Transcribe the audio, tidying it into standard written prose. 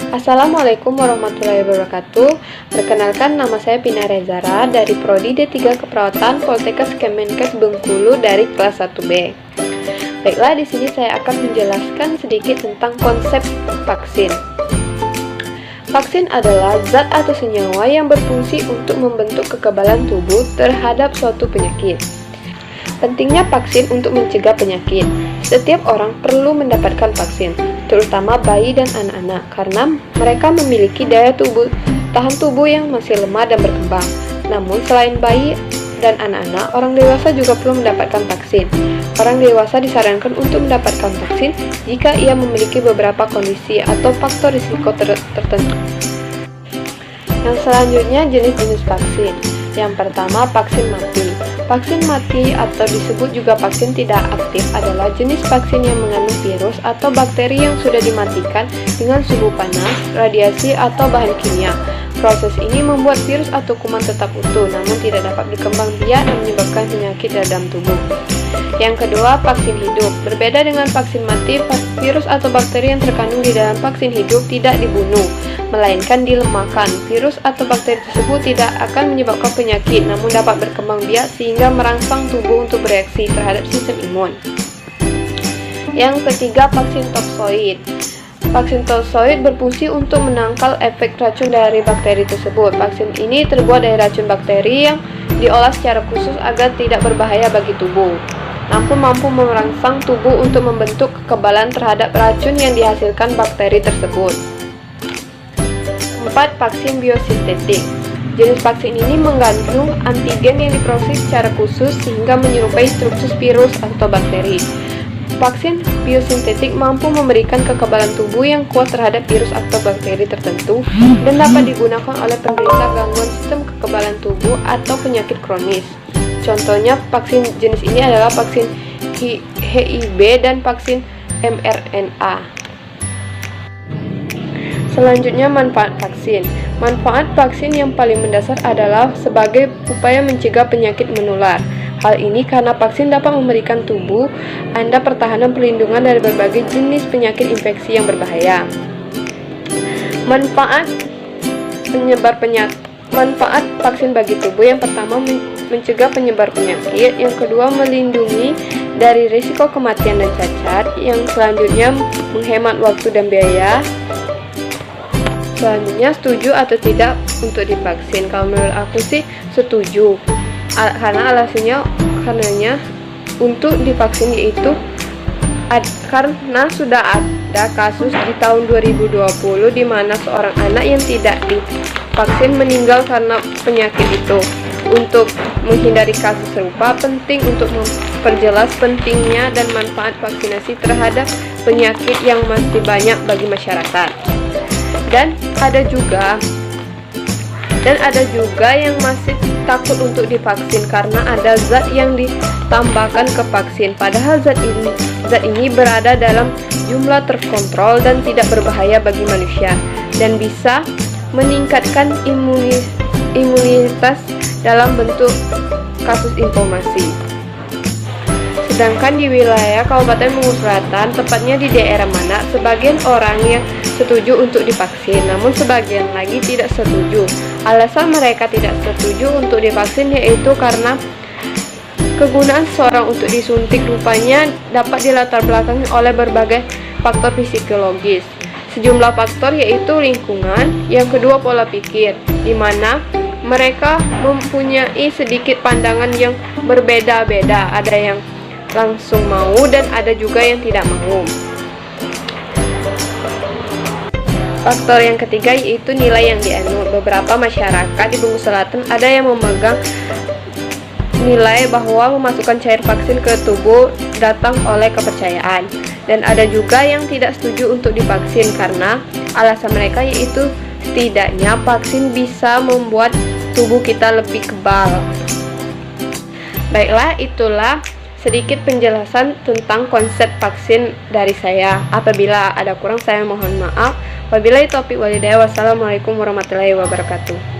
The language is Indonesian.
Assalamualaikum warahmatullahi wabarakatuh. Perkenalkan, nama saya Pina Rezara dari Prodi D3 Keperawatan Poltekkes Kemenkes Bengkulu dari kelas 1B. Baiklah, di sini saya akan menjelaskan sedikit tentang konsep vaksin. Vaksin adalah zat atau senyawa yang berfungsi untuk membentuk kekebalan tubuh terhadap suatu penyakit. Pentingnya vaksin untuk mencegah penyakit. Setiap orang perlu mendapatkan vaksin, terutama bayi dan anak-anak, karena mereka memiliki daya tahan tubuh yang masih lemah dan berkembang. Namun selain bayi dan anak-anak, orang dewasa juga perlu mendapatkan vaksin. Orang dewasa disarankan untuk mendapatkan vaksin jika ia memiliki beberapa kondisi atau faktor risiko tertentu. Yang selanjutnya, jenis-jenis vaksin. Yang pertama, vaksin mati. Vaksin mati atau disebut juga vaksin tidak aktif adalah jenis vaksin yang mengandung virus atau bakteri yang sudah dimatikan dengan suhu panas, radiasi, atau bahan kimia. Proses ini membuat virus atau kuman tetap utuh, namun tidak dapat berkembang biak dan menyebabkan penyakit dalam tubuh. Yang kedua, vaksin hidup. Berbeda dengan vaksin mati, virus atau bakteri yang terkandung di dalam vaksin hidup tidak dibunuh, melainkan dilemahkan. Virus atau bakteri tersebut tidak akan menyebabkan penyakit, namun dapat berkembang biak sehingga merangsang tubuh untuk bereaksi terhadap sistem imun. Yang ketiga, vaksin toksoid. Vaksin toksoid berfungsi untuk menangkal efek racun dari bakteri tersebut. Vaksin ini terbuat dari racun bakteri yang diolah secara khusus agar tidak berbahaya bagi tubuh, namun mampu merangsang tubuh untuk membentuk kekebalan terhadap racun yang dihasilkan bakteri tersebut. 4. Vaksin biosintetik. Jenis vaksin ini mengandung antigen yang diproses secara khusus sehingga menyerupai struktur virus atau bakteri. Vaksin biosintetik mampu memberikan kekebalan tubuh yang kuat terhadap virus atau bakteri tertentu dan dapat digunakan oleh penderita gangguan sistem kekebalan tubuh atau penyakit kronis. Contohnya, vaksin jenis ini adalah vaksin HIV dan vaksin mRNA. Selanjutnya, manfaat vaksin. Manfaat vaksin yang paling mendasar adalah sebagai upaya mencegah penyakit menular. Hal ini karena vaksin dapat memberikan tubuh Anda pertahanan perlindungan dari berbagai jenis penyakit infeksi yang berbahaya. Manfaat vaksin bagi tubuh. Yang pertama, mencegah penyebar penyakit. Yang kedua, melindungi dari risiko kematian dan cacat. Yang selanjutnya, menghemat waktu dan biaya. Selanjutnya, setuju atau tidak untuk divaksin? Kalau menurut aku sih setuju, karena alasannya untuk divaksin yaitu karena sudah ada kasus di tahun 2020 di mana seorang anak yang tidak divaksin meninggal karena penyakit itu. Untuk menghindari kasus serupa, penting untuk memperjelas pentingnya dan manfaat vaksinasi terhadap penyakit yang masih banyak bagi masyarakat. Dan ada juga yang masih takut untuk divaksin karena ada zat yang ditambahkan ke vaksin. Padahal zat ini berada dalam jumlah terkontrol dan tidak berbahaya bagi manusia dan bisa meningkatkan imunitas dalam bentuk kasus inflamasi. Sedangkan di wilayah Kabupaten Bengkulu Selatan, tepatnya di daerah mana, sebagian orang yang setuju untuk divaksin, namun sebagian lagi tidak setuju. Alasan mereka tidak setuju untuk divaksin yaitu karena kegunaan seseorang untuk disuntik rupanya dapat dilatar belakangi oleh berbagai faktor psikologis. Sejumlah faktor yaitu lingkungan, yang kedua pola pikir, di mana mereka mempunyai sedikit pandangan yang berbeda-beda. Ada yang langsung mau dan ada juga yang tidak mau. Faktor yang ketiga yaitu nilai yang dianut. Beberapa masyarakat di Bengkulu Selatan ada yang memegang nilai bahwa memasukkan cair vaksin ke tubuh datang oleh kepercayaan, dan ada juga yang tidak setuju untuk divaksin karena alasan mereka yaitu setidaknya vaksin bisa membuat tubuh kita lebih kebal. Baiklah, itulah sedikit penjelasan tentang konsep vaksin dari saya. Apabila ada kurang, saya mohon maaf. Wabillahi taufiq walhidayah. Wassalamualaikum warahmatullahi wabarakatuh.